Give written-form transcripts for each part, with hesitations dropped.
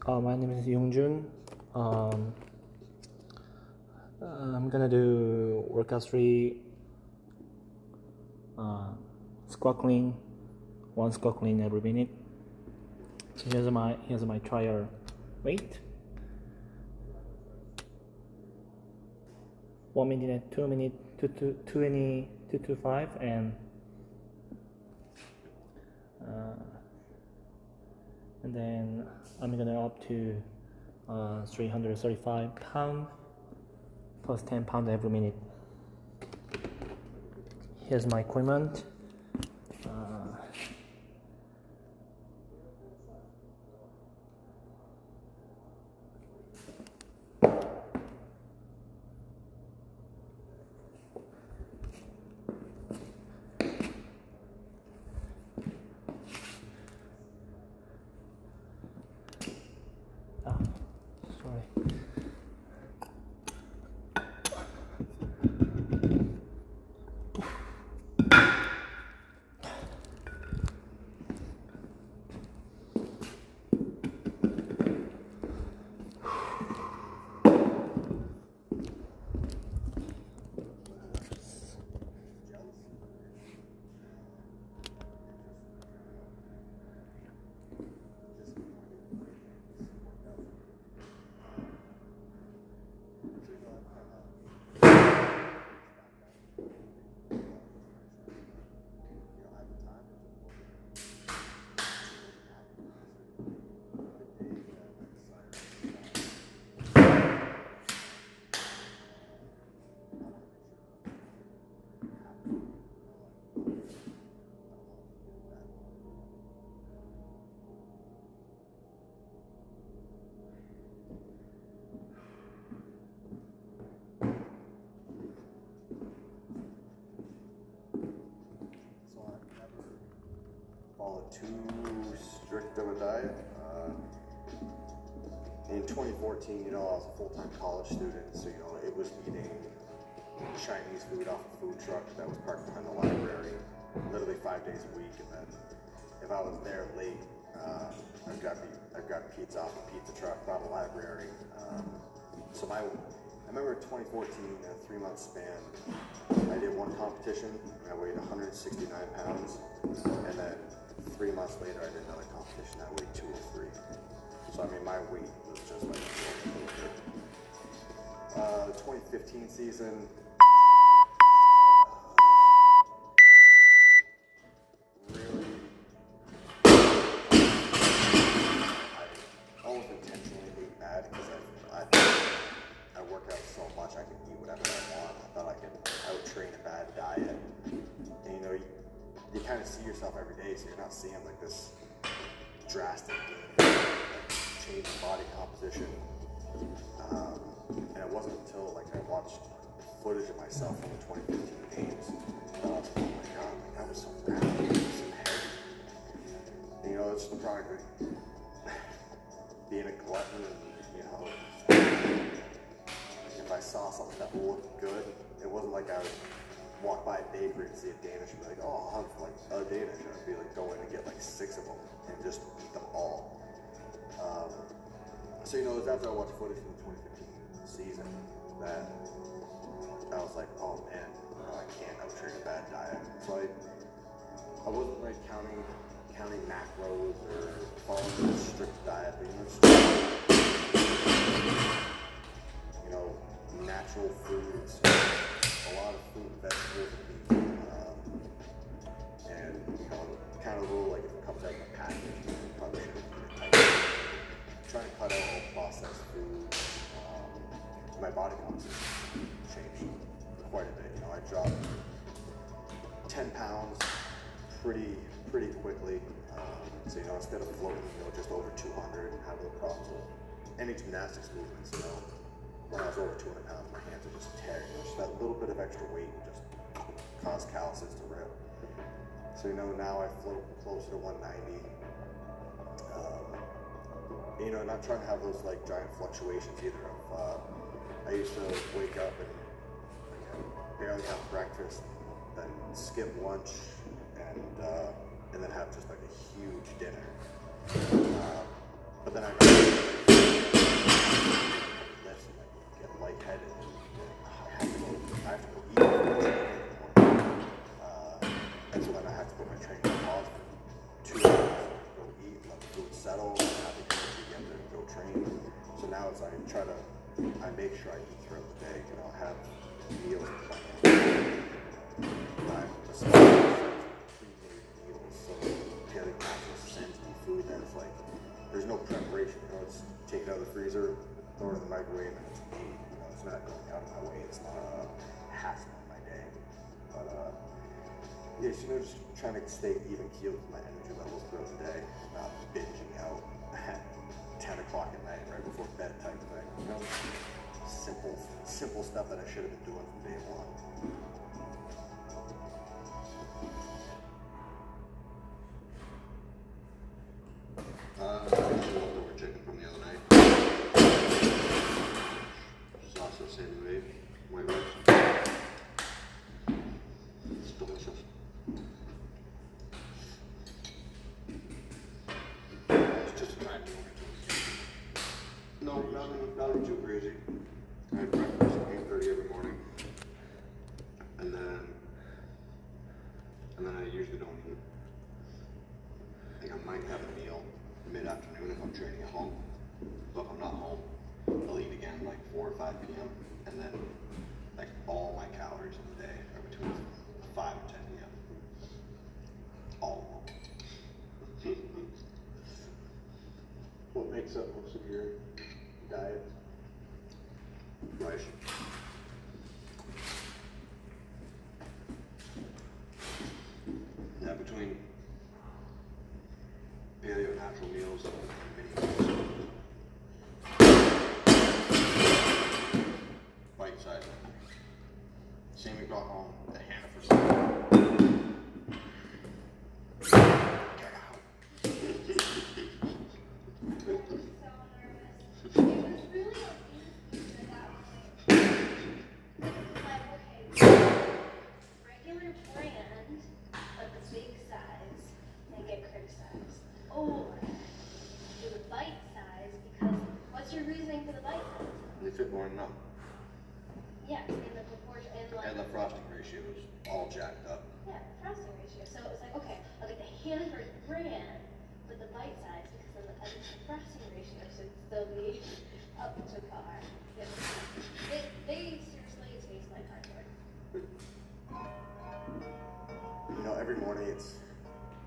My name is Yongjun. I'm gonna do workout 3, squat clean, 1 squat clean every minute. So here's my trial weight. 1 minute, 2 minute, 220, 225, and then I'm gonna up to 335 pound plus 10 pound every minute. Here's my equipment. Sorry. Followed too strict of a diet. In 2014, I was a full-time college student, so it was eating Chinese food off a food truck that was parked behind the library, literally 5 days a week. And then if I was there late, I'd grab pizza off a pizza truck by the library. I remember in 2014, in a 3-month span, I did one competition and I weighed 169 pounds, and then 3 months later I did another competition that I weighed 203. So my weight was just like the 2015 season. Really, I almost intentionally ate bad because I work out so much I can eat whatever I want. I thought I could out-train a bad diet. And you kind of see yourself every day, so you're not seeing like this drastic change in body composition. And it wasn't until I watched footage of myself from the 2015 games that I was like, oh my god, that was so bad, so heavy. And it's the product of being a glutton, and if I saw something that looked good, it wasn't like I would walk by a bakery and see a Danish and be like, oh, I'll have a Danish. I'd be go in and get 6 of them and just eat them all. So it was after I watched footage from the 2015 season that I was like, oh man, I can't out-train a bad diet. So I wasn't counting macros or following a strict diet, but natural foods, a lot of fruit, vegetables, and meat. And kind of rule, if it comes out in a package, you probably shouldn't. Trying to cut out all processed food. My body composition changed quite a bit. I dropped 10 pounds pretty quickly. So instead of floating, just over 200 and having the problems with any gymnastics movements, when I was over 200 pounds, my hands would just tear. Just that little bit of extra weight would just cause calluses to rip. So now I float closer to 190. Not trying to have those giant fluctuations either. I used to wake up and barely have breakfast, then skip lunch, and then have just a huge dinner. But then I got lifts and I get lightheaded. I have to go eat. And so then I have to put my training on pause for 2 hours, go eat, let the food settle, and have the energy again to go train. So now it's like I make sure I eat throughout the day. You know, I have meals planned. I pre-made meals, so daily practice sends me food that is like, there's no preparation. You know, it's take it out of the freezer, throw it in the microwave, and it's made. You know, it's not going out of my way. It's not a hassle in my day. But yes, you know, just trying to stay even keeled with my energy levels throughout the day, not binging out at 10 o'clock at night, right before bed type of thing. You know, simple stuff that I should have been doing from day one. Leftover chicken from the other night. Which is also same weight. White rice. It's delicious. It's just a time meal. No, nothing too crazy. I have breakfast at 8:30 every morning. And then I usually don't eat. I think I might have a meal mid-afternoon if I'm training at home. But if I'm not home, I'll eat again like 4 or 5 p.m. And then like all my calories in the day are between 5 and 10 p.m. All of them. What makes up most of your diet? Rice. Yeah, between paleo natural meals and mini meals. Bite size. Same we got home at Hannaford. They fit more than enough. Yes, in the proportion, And the frosting ratio is all jacked up. yeah, frosting ratio. So it's like, okay, I'll get the Hannaford brand with the bite size because then the frosting ratio should still be up to par. Yeah, they seriously taste like cardboard. You know, every morning it's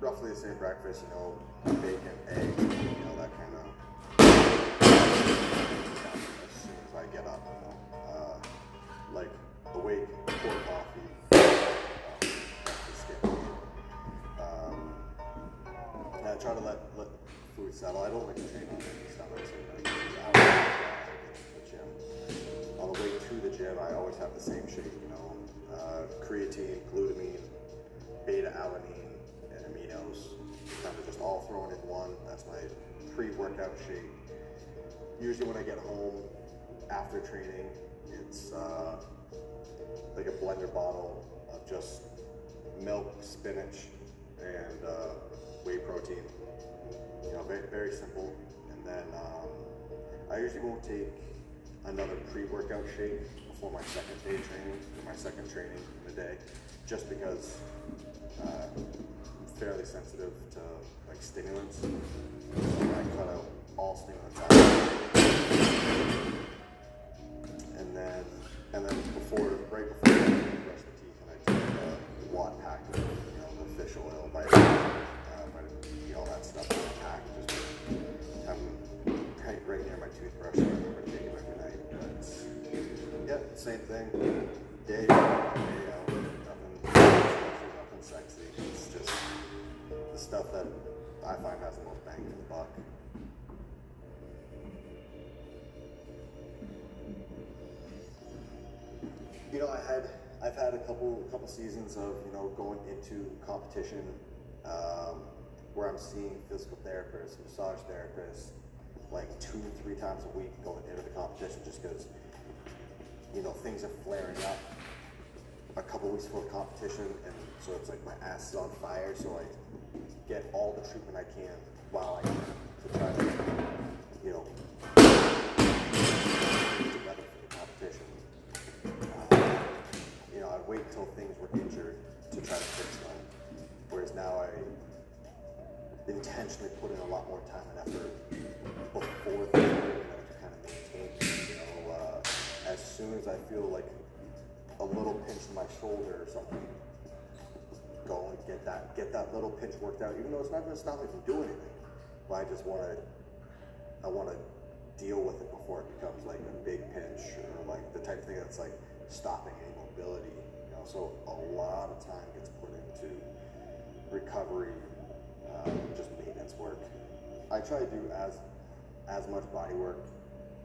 roughly the same breakfast, you know, bacon, eggs, you know, that kind of. As soon as I get up, you know, like awake, pour coffee, skip. And I try to let food settle. I don't like to train on empty stomach, so like, the gym. On the way to the gym, I always have the same shake, you know, creatine, glutamine, beta-alanine, and aminos, kind of just all thrown in one. That's my pre-workout shake. Usually when I get home after training, it's like a blender bottle of just milk, spinach, and whey protein. You know, very, very simple. And then I usually won't take another pre-workout shake before my second day training, or my second training in the day, just because I'm fairly sensitive to like stimulants. So I cut out all stimulants out. And then right before I brush my teeth, and I take a Watt pack of, you know, the fish oil, vitamin E, all that stuff in a pack, just have them right near my toothbrush, so I remember to take them every night. But yeah, same thing, day in, day out, nothing sexy. It's just the stuff that I find has the most bang for the buck. You know, I've had a couple seasons of, you know, going into competition where I'm seeing physical therapists, massage therapists, like 2-3 times a week going into the competition, just because, you know, things are flaring up a couple weeks before the competition, and so it's like my ass is on fire, so I get all the treatment I can while I can to try to you know, together for the competition. You know, I'd wait until things were injured to try to fix them, whereas now I intentionally put in a lot more time and effort before the game, to kind of maintain, as soon as I feel like a little pinch in my shoulder or something, go and get that little pinch worked out, even though it's not going to stop me from doing anything. But I want to deal with it before it becomes like a big pinch or like the type of thing that's like stopping any mobility. So a lot of time gets put into recovery, just maintenance work. I try to do as much body work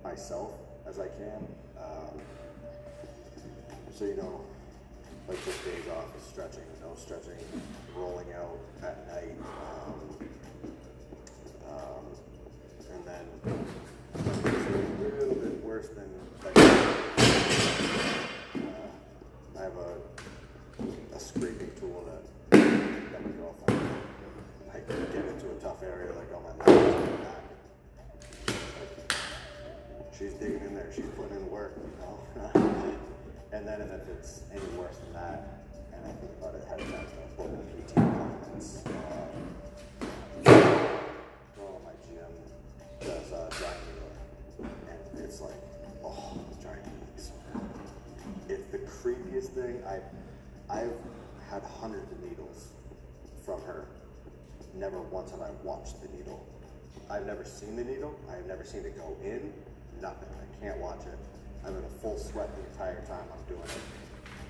myself as I can. So like just days off is stretching, stretching, rolling out at night, and then it's a little bit worse than like I have a scraping tool that my girlfriend. I get into a tough area like on my legs and my back. She's digging in there. She's putting in work, And then if it's any worse than that, and I think about it ahead of time, so I'm booking PT appointments. Girl in my gym does dry needling, and it's like, oh, dry needling so good. It's the creepiest thing. I've had hundreds of needles from her. Never once have I watched the needle. I've never seen the needle. I've never seen it go in. Nothing. I can't watch it. I'm in a full sweat the entire time I'm doing it.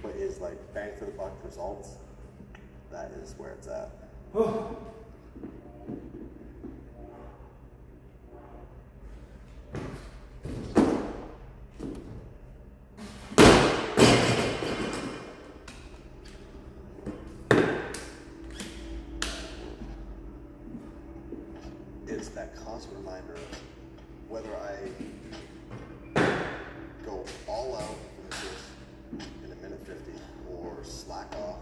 But is like bang for the buck results. That is where it's at. It's that constant reminder of whether I go all out in a minute 50 or slack off,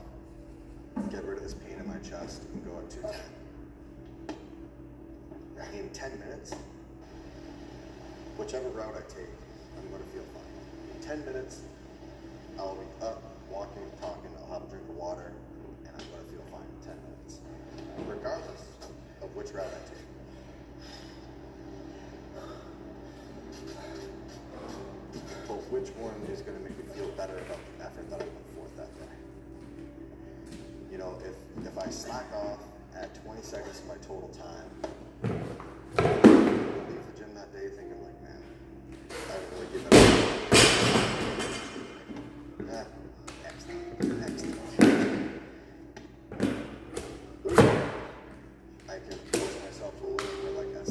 get rid of this pain in my chest and go at 210. In 10 minutes, whichever route I take, I'm going to feel fine. In 10 minutes, I'll be up, walking, talking, I'll have a drink of water, and I'm going to feel fine in 10 minutes. Regardless of which route I take. But which one is going to make me feel better about the effort that I put forth that day? If I slack off at 20 seconds of my total time, I leave the gym that day thinking like, man, I didn't really give it up. Next time. I can force myself to a little bit like as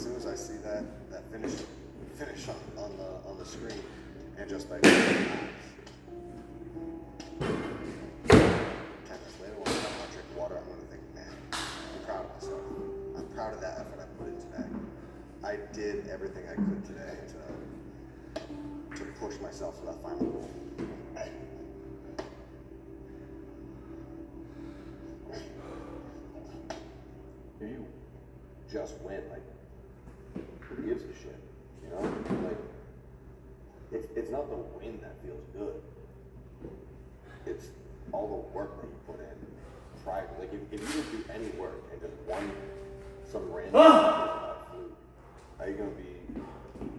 soon as I see that finish on the screen, and just by 10 minutes later when I'm not drinking water, I'm going to think, man, I'm proud of myself. I'm proud of that effort I put in today. I did everything I could today to push myself to that final goal. If you just win, like, who gives a shit? Like, it's not the win that feels good. It's all the work that you put in prior. Like, if you didn't do any work and just won some random fluke, are you gonna be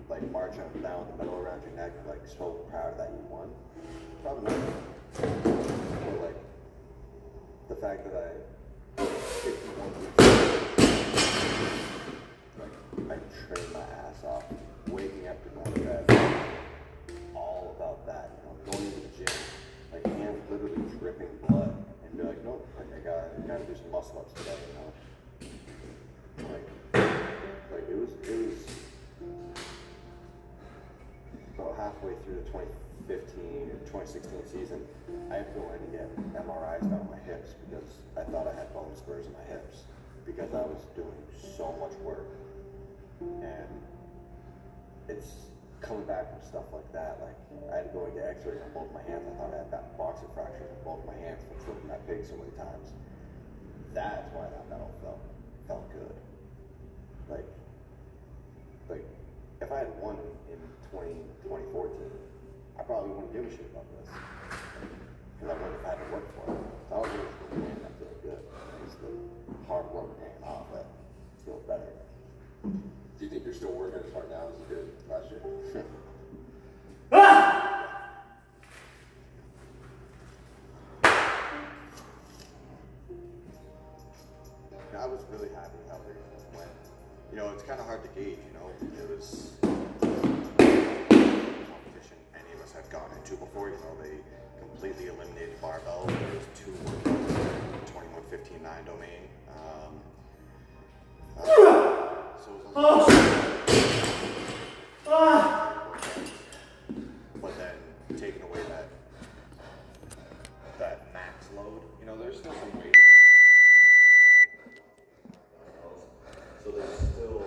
like marching down the medal around your neck, like so proud that you won? Probably not. Or like the fact that I 51 weeks, like I trained my ass off, waking up to go to bed, all about that, going into the gym, like hands literally dripping blood, and be like, nope, like I gotta do some muscle ups today, Like it was about halfway through the 2015 and 2016 season, I had to go in and get MRIs done on my hips because I thought I had bone spurs in my hips because I was doing so much work. And it's coming back from stuff like that. Like I had to go and get x-rays on both my hands. I thought I had that boxer fracture in both my hands from flipping that pig so many times. That's why that medal felt good. Like if I had won in 2014, I probably wouldn't give a shit about this. Because I wouldn't have had to work for it. So I was really still winning, I feel good. It's the hard work paying off that feels better. Do you think you're still working as hard now as you did last year? I was really happy with how everything went. You know, it's kind of hard to gauge, you know. It was competition any of us had gone into before. You know, they completely eliminated barbell. There was 2 workouts, 21-15-9 domain. So it was a but then taking away that max load, you know, there's still some weight. So there's still